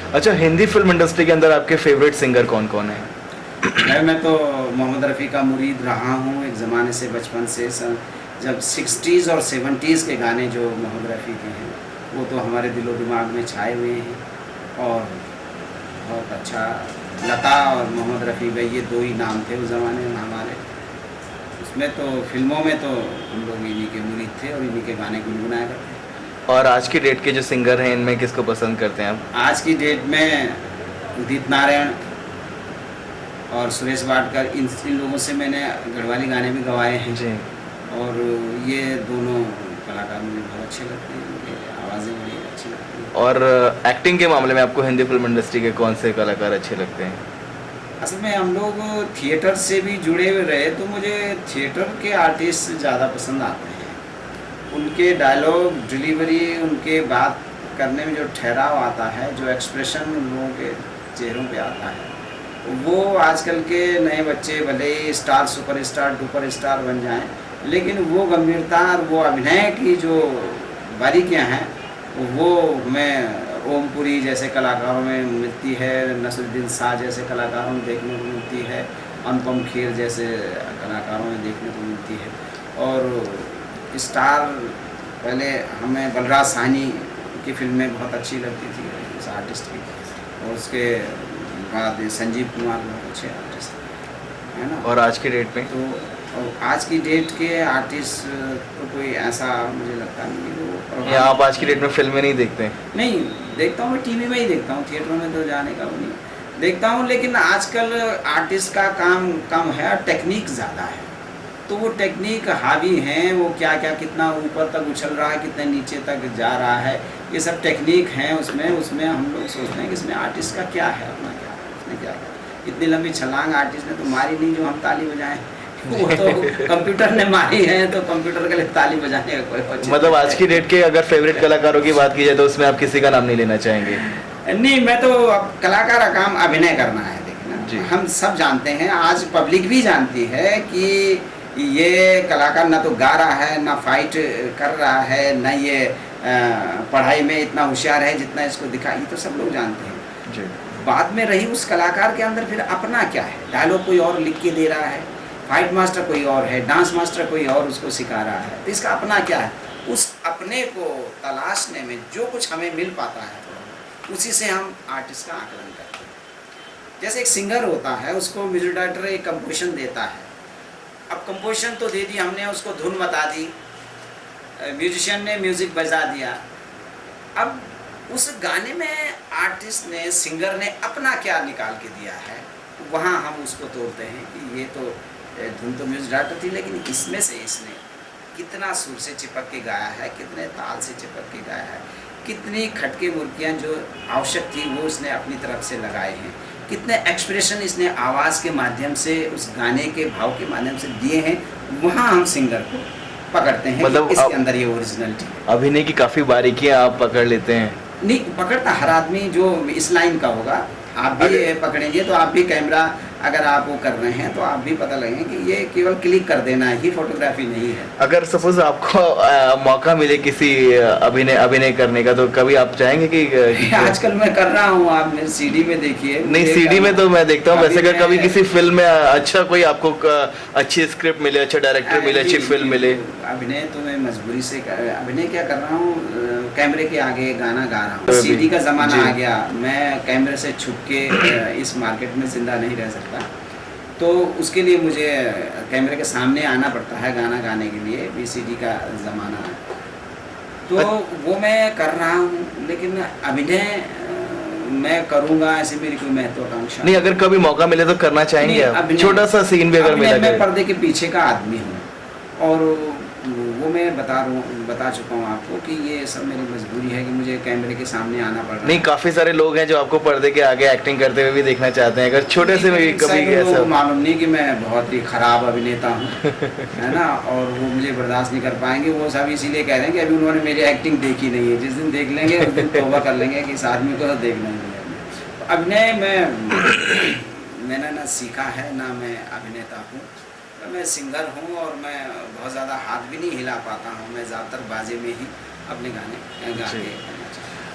अच्छा, Hindi film industry के अंदर आपके फेवरेट सिंगर कौन कौन है? मैं तो मोहम्मद रफ़ी का मुरीद रहा हूँ एक ज़माने से, बचपन से। जब 60s और 70s के गाने जो मोहम्मद रफ़ी के हैं वो तो हमारे दिलो दिमाग में छाए हुए हैं। और बहुत अच्छा, लता और मोहम्मद रफ़ी भाई ये दो ही नाम थे उस ज़माने में हमारे। उसमें तो फिल्मों में तो हम लोग इन्हीं के मुरीद थे और इन्हीं के गाने गुनगुनाया करते थे। और आज की डेट के जो सिंगर हैं इनमें किसको पसंद करते हैं आप? आज की डेट में उदित नारायण और सुरेश वाडकर, इन लोगों से मैंने गढ़वाली गाने भी गवाए हैं। जी। और ये दोनों कलाकार मुझे बहुत अच्छे लगते हैं, उनकी आवाज़ें बड़ी अच्छी लगती हैं। और एक्टिंग के मामले में आपको हिंदी फिल्म इंडस्ट्री के कौन से कलाकार अच्छे लगते हैं? असल में हम लोग थिएटर से भी जुड़े हुए रहे तो मुझे थिएटर के आर्टिस्ट ज़्यादा पसंद आते हैं। उनके डायलॉग डिलीवरी, उनके बात करने में जो ठहराव आता है, जो एक्सप्रेशन उन लोगों के चेहरों पे आता है, वो आजकल के नए बच्चे भले ही स्टार, सुपरस्टार, डुपरस्टार बन जाएं, लेकिन वो गंभीरता और वो अभिनय की जो बारीकियां हैं वो हमें ओमपुरी जैसे कलाकारों में मिलती है, नसरुद्दीन शाह जैसे कलाकारों में देखने को मिलती है, अनुपम खेर जैसे कलाकारों में देखने को मिलती है। और स्टार पहले हमें बलराज साहनी की फिल्में बहुत अच्छी लगती थी उस आर्टिस्ट की, और उसके बाद संजीव कुमार बहुत अच्छे आर्टिस्ट है ना। और आज की डेट में? तो और आज की डेट के आर्टिस्ट तो कोई ऐसा मुझे लगता नहीं है वो। या आप आज की डेट में फिल्में नहीं देखते हैं? नहीं देखता हूँ, मैं टीवी में ही देखता हूँ, थिएटरों में तो जाने का वो नहीं देखता हूँ। लेकिन आजकल आर्टिस्ट का काम कम है और टेक्निक ज़्यादा है, तो वो टेक्निक हावी हैं, वो क्या क्या कितना ऊपर तक उछल रहा है, कितने नीचे तक जा रहा है, ये सब टेक्निक हैं उसमें। उसमें हम लोग सोचते हैं कि इसमें आर्टिस्ट का क्या है, अपना क्या है, उसने क्या किया। इतनी लंबी छलांग आर्टिस्ट ने तो मारी नहीं जो हम ताली बजाएं, वो तो कंप्यूटर ने मारी है, तो कंप्यूटर के लिए ताली बजाने का कोई मतलब आज की डेट के अगर फेवरेट कलाकारों की बात की जाए तो उसमें आप किसी का नाम नहीं लेना चाहेंगे? नहीं, मैं तो अब कलाकार का काम अभिनय करना है। देखिए ना, हम सब जानते हैं, आज पब्लिक भी जानती है कि ये कलाकार ना तो गा रहा है, ना फाइट कर रहा है, ना ये पढ़ाई में इतना होशियार है जितना इसको दिखा, ये तो सब लोग जानते हैं जी। बाद में रही उस कलाकार के अंदर फिर अपना क्या है। डायलॉग कोई और लिख के दे रहा है, फाइट मास्टर कोई और है, डांस मास्टर कोई और उसको सिखा रहा है, तो इसका अपना क्या है। उस अपने को तलाशने में जो कुछ हमें मिल पाता है थोड़ा, उसी से हम आर्टिस्ट का आकलन करते हैं। जैसे एक सिंगर होता है, उसको म्यूजिक डायरेक्टर एक कंपोजिशन देता है। अब कंपोजिशन तो दे दी हमने, उसको धुन बता दी, म्यूजिशियन ने म्यूज़िक बजा दिया। अब उस गाने में आर्टिस्ट ने, सिंगर ने अपना क्या निकाल के दिया है, वहाँ हम उसको तोड़ते हैं कि ये तो धुन तो म्यूजिक डायरेक्टर थी, लेकिन इसमें से इसने कितना सुर से चिपक के गाया है, कितने ताल से चिपक के गाया है, कितनी खटके मुर्कियाँ जो आवश्यक थी वो उसने अपनी तरफ से लगाए हैं, कितने एक्सप्रेशन इसने आवाज़ के माध्यम से, उस गाने के भाव के माध्यम से दिए हैं। वहाँ हम सिंगर को पकड़ते हैं, मतलब इसके अंदर ये ओरिजिनलिटी, अभिनय की काफ़ी बारीकियाँ आप पकड़ लेते हैं। नहीं पकड़ता हर आदमी जो इस लाइन का होगा। आप भी पकड़ेंगे तो आप भी कैमरा अगर आप वो कर रहे हैं तो आप भी पता लगेंगे कि ये केवल क्लिक कर देना ही फोटोग्राफी नहीं है। अगर सपोज आपको मौका मिले किसी अभिनय करने का, तो कभी आप चाहेंगे कि आजकल मैं कर रहा हूँ, आप मेरे सीडी में देखिए। नहीं, सीडी में तो मैं देखता हूँ, वैसे अगर कभी किसी फिल्म में अच्छा कोई आपको अच्छी स्क्रिप्ट मिले, अच्छा डायरेक्टर मिले, अच्छी फिल्म मिले। अभिनय तो मैं मजबूरी से अभिनय क्या कर रहा हूँ, कैमरे के आगे गाना गा रहा हूँ। सीडी का ज़माना आ गया, मैं कैमरे से छुप के इस मार्केट में ज़िंदा नहीं रह सकता, तो उसके लिए मुझे कैमरे के सामने आना पड़ता है गाना गाने के लिए। VCD का ज़माना है, तो वो मैं कर रहा हूँ। लेकिन अभिनय मैं करूँगा ऐसी मेरी कोई महत्वाकांक्षा नहीं। अगर कभी मौका मिले तो करना चाहेंगे आप? छोटा सा सीन भी अगर मिला मैं पर्दे के पीछे का आदमी हूँ, और वो मैं बता चुका हूँ आपको कि ये सब मेरी मजबूरी है कि मुझे कैमरे के सामने आना पड़ रहा है। नहीं, काफ़ी सारे लोग हैं जो आपको पर्दे के आगे एक्टिंग करते हुए भी देखना चाहते हैं, अगर छोटे से भी कभी ऐसा। मालूम नहीं कि मैं बहुत ही ख़राब अभिनेता हूँ है ना, और वो मुझे बर्दाश्त नहीं कर पाएंगे। वो सब इसीलिए कह रहे हैं कि अभी उन्होंने मेरी एक्टिंग देखी नहीं है, जिस दिन देख लेंगे उस दिन तौबा कर लेंगे कि इस आदमी को तो देखना ही है। अभिनय मैंने ना सीखा है ना मैं अभिनेता हूँ, मैं सिंगर हूँ, और मैं बहुत ज़्यादा हाथ भी नहीं हिला पाता हूँ। मैं ज़्यादातर बाजे में ही अपने गाने गा के